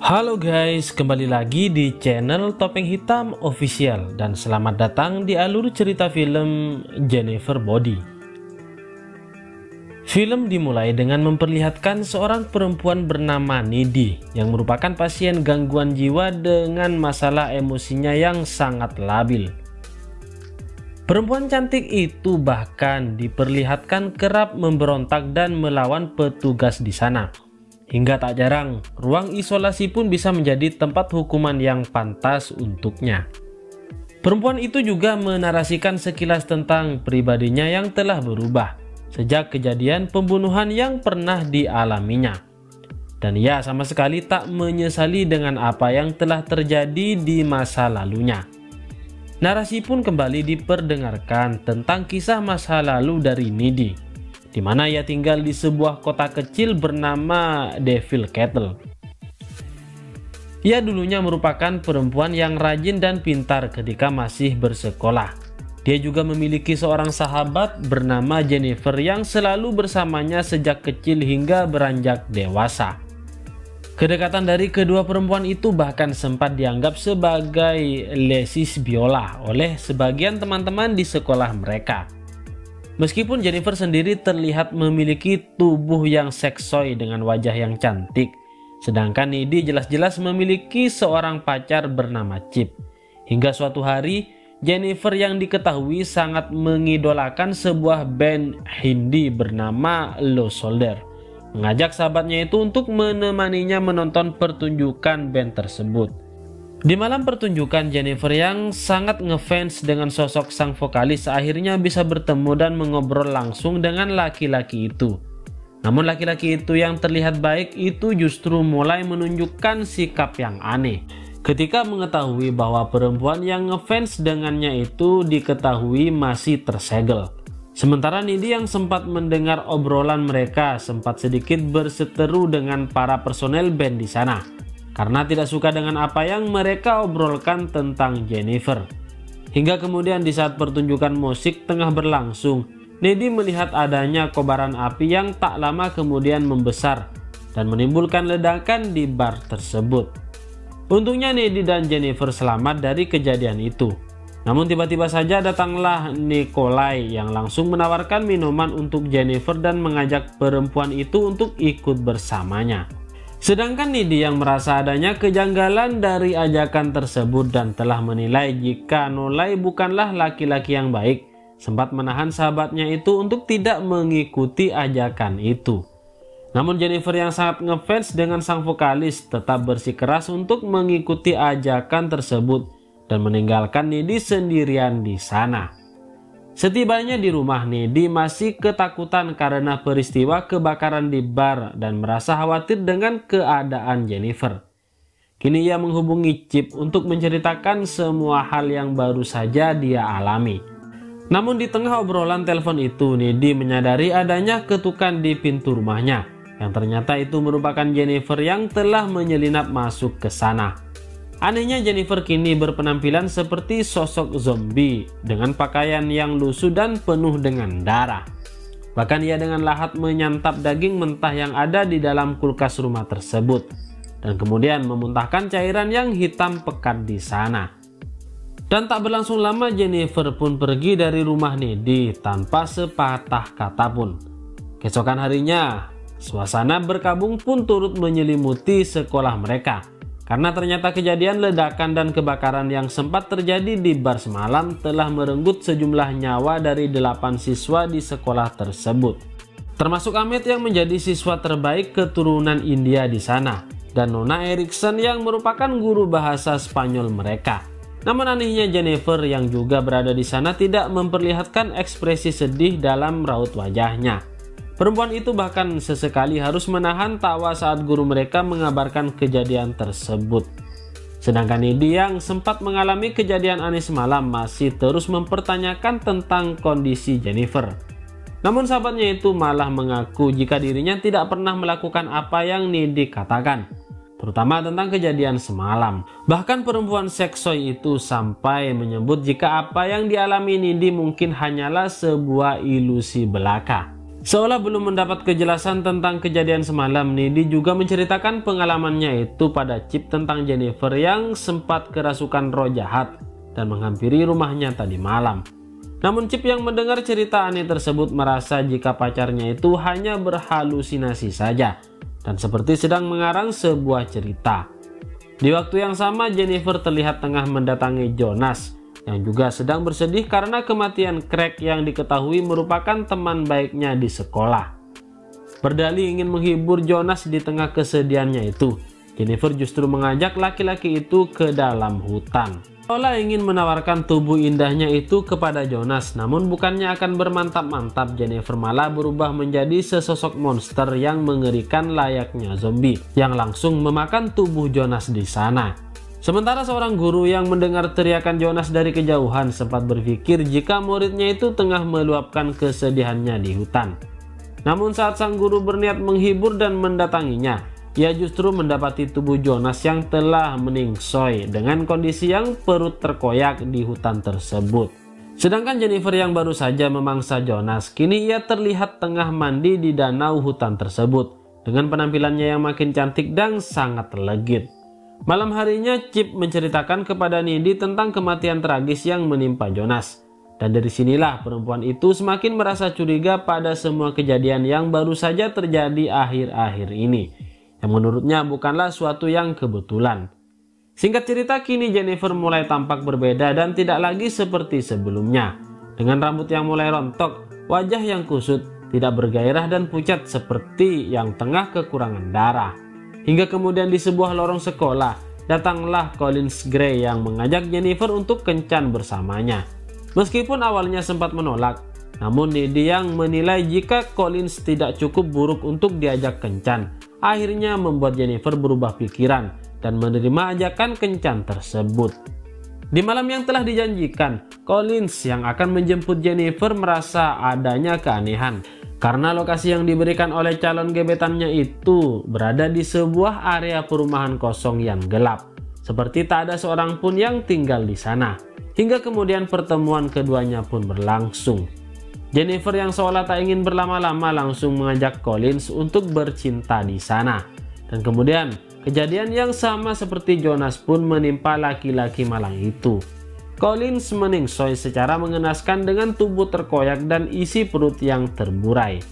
Halo guys, kembali lagi di channel Topeng Hitam Official dan selamat datang di alur cerita film Jennifer Body. Film dimulai dengan memperlihatkan seorang perempuan bernama Nidi yang merupakan pasien gangguan jiwa dengan masalah emosinya yang sangat labil. Perempuan cantik itu bahkan diperlihatkan kerap memberontak dan melawan petugas di sana. Hingga tak jarang, ruang isolasi pun bisa menjadi tempat hukuman yang pantas untuknya. Perempuan itu juga menarasikan sekilas tentang pribadinya yang telah berubah sejak kejadian pembunuhan yang pernah dialaminya. Dan ia sama sekali tak menyesali dengan apa yang telah terjadi di masa lalunya. Narasi pun kembali diperdengarkan tentang kisah masa lalu dari Nidi, di mana ia tinggal di sebuah kota kecil bernama Devil Kettle. Ia dulunya merupakan perempuan yang rajin dan pintar ketika masih bersekolah. Dia juga memiliki seorang sahabat bernama Jennifer yang selalu bersamanya sejak kecil hingga beranjak dewasa. Kedekatan dari kedua perempuan itu bahkan sempat dianggap sebagai lesis biola oleh sebagian teman-teman di sekolah mereka. Meskipun Jennifer sendiri terlihat memiliki tubuh yang seksoi dengan wajah yang cantik, sedangkan Nidi jelas-jelas memiliki seorang pacar bernama Chip. Hingga suatu hari, Jennifer yang diketahui sangat mengidolakan sebuah band Hindi bernama Low Soldier, mengajak sahabatnya itu untuk menemaninya menonton pertunjukan band tersebut. Di malam pertunjukan, Jennifer yang sangat ngefans dengan sosok sang vokalis akhirnya bisa bertemu dan mengobrol langsung dengan laki-laki itu. Namun laki-laki itu yang terlihat baik itu justru mulai menunjukkan sikap yang aneh ketika mengetahui bahwa perempuan yang ngefans dengannya itu diketahui masih tersegel. Sementara Nidi yang sempat mendengar obrolan mereka sempat sedikit berseteru dengan para personel band di sana karena tidak suka dengan apa yang mereka obrolkan tentang Jennifer. Hingga kemudian di saat pertunjukan musik tengah berlangsung, Nidi melihat adanya kobaran api yang tak lama kemudian membesar dan menimbulkan ledakan di bar tersebut. Untungnya Nidi dan Jennifer selamat dari kejadian itu. Namun tiba-tiba saja datanglah Nikolai yang langsung menawarkan minuman untuk Jennifer dan mengajak perempuan itu untuk ikut bersamanya. Sedangkan Nidi yang merasa adanya kejanggalan dari ajakan tersebut dan telah menilai jika Nolai bukanlah laki-laki yang baik, sempat menahan sahabatnya itu untuk tidak mengikuti ajakan itu. Namun Jennifer yang sangat ngefans dengan sang vokalis tetap bersikeras untuk mengikuti ajakan tersebut dan meninggalkan Nidi sendirian di sana. Setibanya di rumah, Nidi masih ketakutan karena peristiwa kebakaran di bar dan merasa khawatir dengan keadaan Jennifer. Kini ia menghubungi Chip untuk menceritakan semua hal yang baru saja dia alami. Namun di tengah obrolan telepon itu, Nidi menyadari adanya ketukan di pintu rumahnya, yang ternyata itu merupakan Jennifer yang telah menyelinap masuk ke sana. Anehnya Jennifer kini berpenampilan seperti sosok zombie dengan pakaian yang lusuh dan penuh dengan darah. Bahkan ia dengan lahap menyantap daging mentah yang ada di dalam kulkas rumah tersebut dan kemudian memuntahkan cairan yang hitam pekat di sana. Dan tak berlangsung lama Jennifer pun pergi dari rumah Nidi tanpa sepatah kata pun. Keesokan harinya, suasana berkabung pun turut menyelimuti sekolah mereka. Karena ternyata kejadian ledakan dan kebakaran yang sempat terjadi di bar semalam telah merenggut sejumlah nyawa dari 8 siswa di sekolah tersebut. Termasuk Amit yang menjadi siswa terbaik keturunan India di sana, dan Nona Erickson yang merupakan guru bahasa Spanyol mereka. Namun anehnya Jennifer yang juga berada di sana tidak memperlihatkan ekspresi sedih dalam raut wajahnya. Perempuan itu bahkan sesekali harus menahan tawa saat guru mereka mengabarkan kejadian tersebut. Sedangkan Nidi yang sempat mengalami kejadian aneh semalam masih terus mempertanyakan tentang kondisi Jennifer. Namun sahabatnya itu malah mengaku jika dirinya tidak pernah melakukan apa yang Nidi katakan, terutama tentang kejadian semalam. Bahkan perempuan seksoi itu sampai menyebut jika apa yang dialami Nidi mungkin hanyalah sebuah ilusi belaka. Seolah belum mendapat kejelasan tentang kejadian semalam, Needy juga menceritakan pengalamannya itu pada Chip tentang Jennifer yang sempat kerasukan roh jahat dan menghampiri rumahnya tadi malam. Namun Chip yang mendengar cerita aneh tersebut merasa jika pacarnya itu hanya berhalusinasi saja dan seperti sedang mengarang sebuah cerita. Di waktu yang sama, Jennifer terlihat tengah mendatangi Jonas yang juga sedang bersedih karena kematian Craig yang diketahui merupakan teman baiknya di sekolah. Berdalih ingin menghibur Jonas di tengah kesedihannya itu, Jennifer justru mengajak laki-laki itu ke dalam hutan. Seolah ingin menawarkan tubuh indahnya itu kepada Jonas, namun bukannya akan bermantap-mantap, Jennifer malah berubah menjadi sesosok monster yang mengerikan layaknya zombie yang langsung memakan tubuh Jonas di sana. Sementara seorang guru yang mendengar teriakan Jonas dari kejauhan sempat berpikir jika muridnya itu tengah meluapkan kesedihannya di hutan. Namun saat sang guru berniat menghibur dan mendatanginya, ia justru mendapati tubuh Jonas yang telah meningsoy dengan kondisi yang perut terkoyak di hutan tersebut. Sedangkan Jennifer yang baru saja memangsa Jonas, kini ia terlihat tengah mandi di danau hutan tersebut dengan penampilannya yang makin cantik dan sangat legit. Malam harinya Chip menceritakan kepada Needy tentang kematian tragis yang menimpa Jonas. Dan dari sinilah perempuan itu semakin merasa curiga pada semua kejadian yang baru saja terjadi akhir-akhir ini, yang menurutnya bukanlah suatu yang kebetulan. Singkat cerita, kini Jennifer mulai tampak berbeda dan tidak lagi seperti sebelumnya. Dengan rambut yang mulai rontok, wajah yang kusut, tidak bergairah dan pucat seperti yang tengah kekurangan darah. Hingga kemudian di sebuah lorong sekolah, datanglah Collins Gray yang mengajak Jennifer untuk kencan bersamanya. Meskipun awalnya sempat menolak, namun Needy yang menilai jika Collins tidak cukup buruk untuk diajak kencan, akhirnya membuat Jennifer berubah pikiran dan menerima ajakan kencan tersebut. Di malam yang telah dijanjikan, Collins yang akan menjemput Jennifer merasa adanya keanehan. Karena lokasi yang diberikan oleh calon gebetannya itu berada di sebuah area perumahan kosong yang gelap. Seperti tak ada seorang pun yang tinggal di sana. Hingga kemudian pertemuan keduanya pun berlangsung. Jennifer yang seolah tak ingin berlama-lama langsung mengajak Collins untuk bercinta di sana. Dan kemudian kejadian yang sama seperti Jonas pun menimpa laki-laki malang itu. Collins meningsoy secara mengenaskan dengan tubuh terkoyak dan isi perut yang terburai.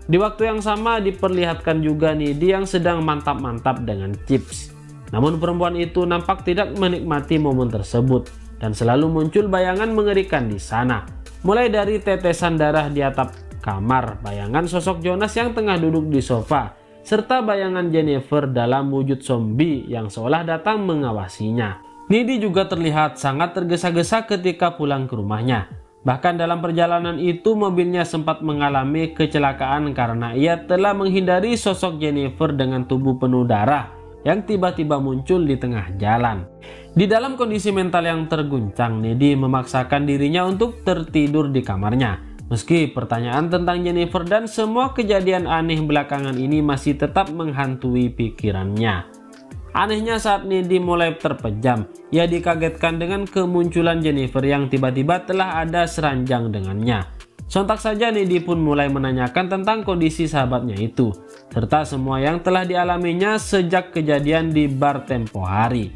Di waktu yang sama diperlihatkan juga Needy yang sedang mantap-mantap dengan Chips. Namun perempuan itu nampak tidak menikmati momen tersebut dan selalu muncul bayangan mengerikan di sana. Mulai dari tetesan darah di atap kamar, bayangan sosok Jonas yang tengah duduk di sofa, serta bayangan Jennifer dalam wujud zombie yang seolah datang mengawasinya. Needy juga terlihat sangat tergesa-gesa ketika pulang ke rumahnya. Bahkan dalam perjalanan itu mobilnya sempat mengalami kecelakaan karena ia telah menghindari sosok Jennifer dengan tubuh penuh darah yang tiba-tiba muncul di tengah jalan. Di dalam kondisi mental yang terguncang, Needy memaksakan dirinya untuk tertidur di kamarnya. Meski pertanyaan tentang Jennifer dan semua kejadian aneh belakangan ini masih tetap menghantui pikirannya. Anehnya saat Needy mulai terpejam, ia dikagetkan dengan kemunculan Jennifer yang tiba-tiba telah ada seranjang dengannya. Sontak saja Needy pun mulai menanyakan tentang kondisi sahabatnya itu, serta semua yang telah dialaminya sejak kejadian di bar tempo hari.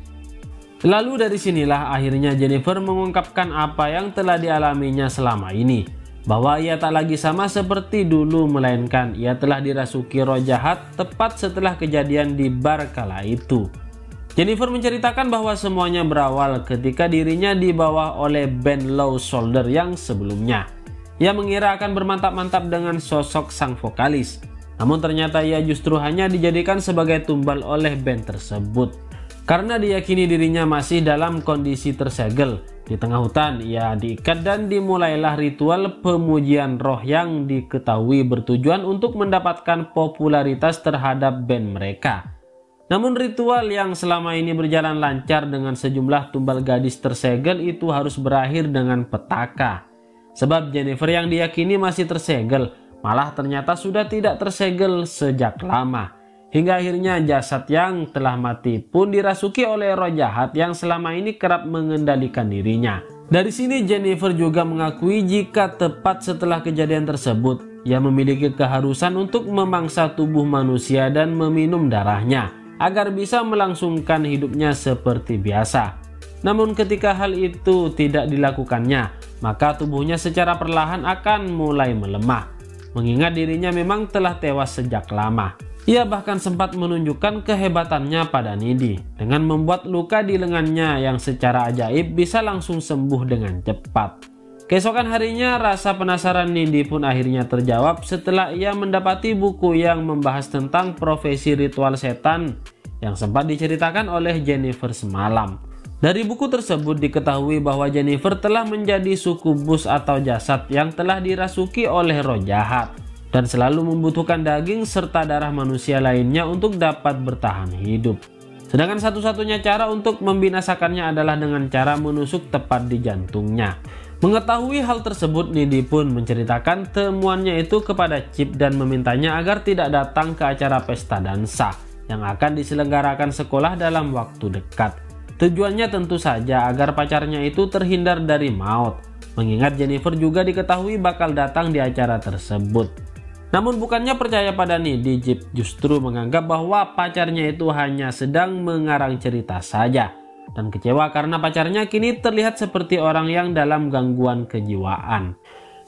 Lalu dari sinilah akhirnya Jennifer mengungkapkan apa yang telah dialaminya selama ini. Bahwa ia tak lagi sama seperti dulu, melainkan ia telah dirasuki roh jahat tepat setelah kejadian di bar kala itu. Jennifer menceritakan bahwa semuanya berawal ketika dirinya dibawa oleh band Low Shoulder yang sebelumnya. Ia mengira akan bermantap-mantap dengan sosok sang vokalis, namun ternyata ia justru hanya dijadikan sebagai tumbal oleh band tersebut. Karena diyakini dirinya masih dalam kondisi tersegel di tengah hutan, ia diikat dan dimulailah ritual pemujian roh yang diketahui bertujuan untuk mendapatkan popularitas terhadap band mereka. Namun ritual yang selama ini berjalan lancar dengan sejumlah tumbal gadis tersegel itu harus berakhir dengan petaka. Sebab Jennifer yang diyakini masih tersegel malah ternyata sudah tidak tersegel sejak lama. Hingga akhirnya jasad yang telah mati pun dirasuki oleh roh jahat yang selama ini kerap mengendalikan dirinya. Dari sini Jennifer juga mengakui jika tepat setelah kejadian tersebut, ia memiliki keharusan untuk memangsa tubuh manusia dan meminum darahnya agar bisa melangsungkan hidupnya seperti biasa. Namun ketika hal itu tidak dilakukannya, maka tubuhnya secara perlahan akan mulai melemah, mengingat dirinya memang telah tewas sejak lama. Ia bahkan sempat menunjukkan kehebatannya pada Needy dengan membuat luka di lengannya yang secara ajaib bisa langsung sembuh dengan cepat. Keesokan harinya rasa penasaran Needy pun akhirnya terjawab setelah ia mendapati buku yang membahas tentang profesi ritual setan yang sempat diceritakan oleh Jennifer semalam. Dari buku tersebut diketahui bahwa Jennifer telah menjadi sukubus atau jasad yang telah dirasuki oleh roh jahat dan selalu membutuhkan daging serta darah manusia lainnya untuk dapat bertahan hidup. Sedangkan satu-satunya cara untuk membinasakannya adalah dengan cara menusuk tepat di jantungnya. Mengetahui hal tersebut, Needy pun menceritakan temuannya itu kepada Chip dan memintanya agar tidak datang ke acara pesta dansa yang akan diselenggarakan sekolah dalam waktu dekat. Tujuannya tentu saja agar pacarnya itu terhindar dari maut, mengingat Jennifer juga diketahui bakal datang di acara tersebut. Namun bukannya percaya pada Needy, Chip justru menganggap bahwa pacarnya itu hanya sedang mengarang cerita saja dan kecewa karena pacarnya kini terlihat seperti orang yang dalam gangguan kejiwaan.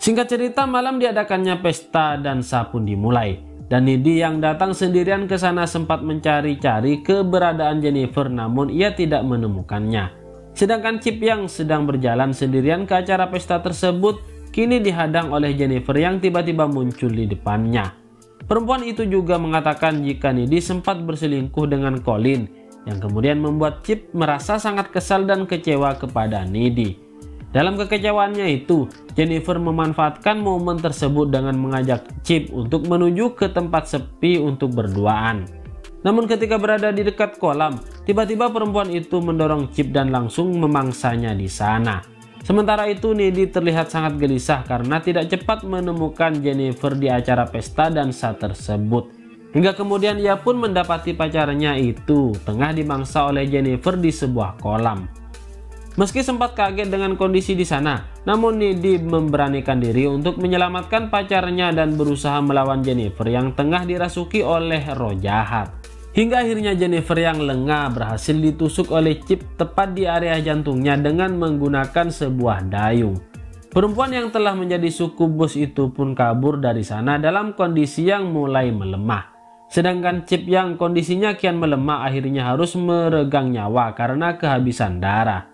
Singkat cerita, malam diadakannya pesta dansa pun dimulai dan Needy yang datang sendirian ke sana sempat mencari-cari keberadaan Jennifer, namun ia tidak menemukannya. Sedangkan Chip yang sedang berjalan sendirian ke acara pesta tersebut kini dihadang oleh Jennifer yang tiba-tiba muncul di depannya. Perempuan itu juga mengatakan jika Needy sempat berselingkuh dengan Colin, yang kemudian membuat Chip merasa sangat kesal dan kecewa kepada Needy. Dalam kekecewaannya itu, Jennifer memanfaatkan momen tersebut dengan mengajak Chip untuk menuju ke tempat sepi untuk berduaan. Namun ketika berada di dekat kolam, tiba-tiba perempuan itu mendorong Chip dan langsung memangsanya di sana. Sementara itu Needy terlihat sangat gelisah karena tidak cepat menemukan Jennifer di acara pesta dansa tersebut. Hingga kemudian ia pun mendapati pacarnya itu tengah dimangsa oleh Jennifer di sebuah kolam. Meski sempat kaget dengan kondisi di sana, namun Needy memberanikan diri untuk menyelamatkan pacarnya dan berusaha melawan Jennifer yang tengah dirasuki oleh roh jahat. Hingga akhirnya Jennifer yang lengah berhasil ditusuk oleh Chip tepat di area jantungnya dengan menggunakan sebuah dayung. Perempuan yang telah menjadi sukubus itu pun kabur dari sana dalam kondisi yang mulai melemah. Sedangkan Chip yang kondisinya kian melemah akhirnya harus meregang nyawa karena kehabisan darah.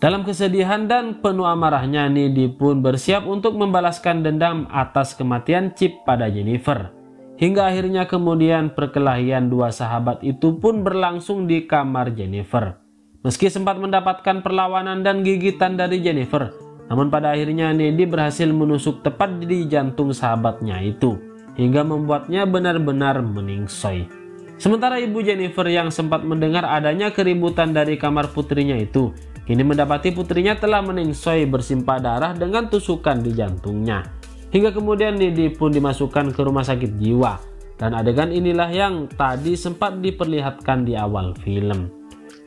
Dalam kesedihan dan penuh amarahnya, Needy pun bersiap untuk membalaskan dendam atas kematian Chip pada Jennifer. Hingga akhirnya kemudian perkelahian dua sahabat itu pun berlangsung di kamar Jennifer. Meski sempat mendapatkan perlawanan dan gigitan dari Jennifer, namun pada akhirnya Needy berhasil menusuk tepat di jantung sahabatnya itu, hingga membuatnya benar-benar meningsoi. Sementara ibu Jennifer yang sempat mendengar adanya keributan dari kamar putrinya itu, kini mendapati putrinya telah meningsoi bersimpah darah dengan tusukan di jantungnya. Hingga kemudian Needy pun dimasukkan ke rumah sakit jiwa. Dan adegan inilah yang tadi sempat diperlihatkan di awal film.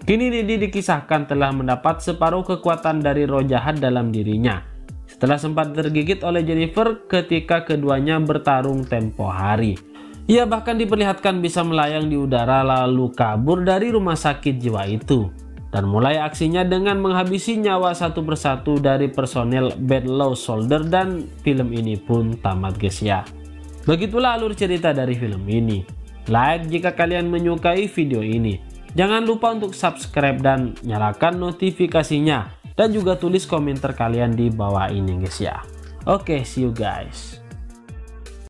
Kini Needy dikisahkan telah mendapat separuh kekuatan dari roh jahat dalam dirinya, setelah sempat tergigit oleh Jennifer ketika keduanya bertarung tempo hari. Ia bahkan diperlihatkan bisa melayang di udara lalu kabur dari rumah sakit jiwa itu, dan mulai aksinya dengan menghabisi nyawa satu persatu dari personel Bad Law Soldier, dan film ini pun tamat guys ya. Begitulah alur cerita dari film ini. Like jika kalian menyukai video ini. Jangan lupa untuk subscribe dan nyalakan notifikasinya. Dan juga tulis komentar kalian di bawah ini guys ya. Oke, see you guys.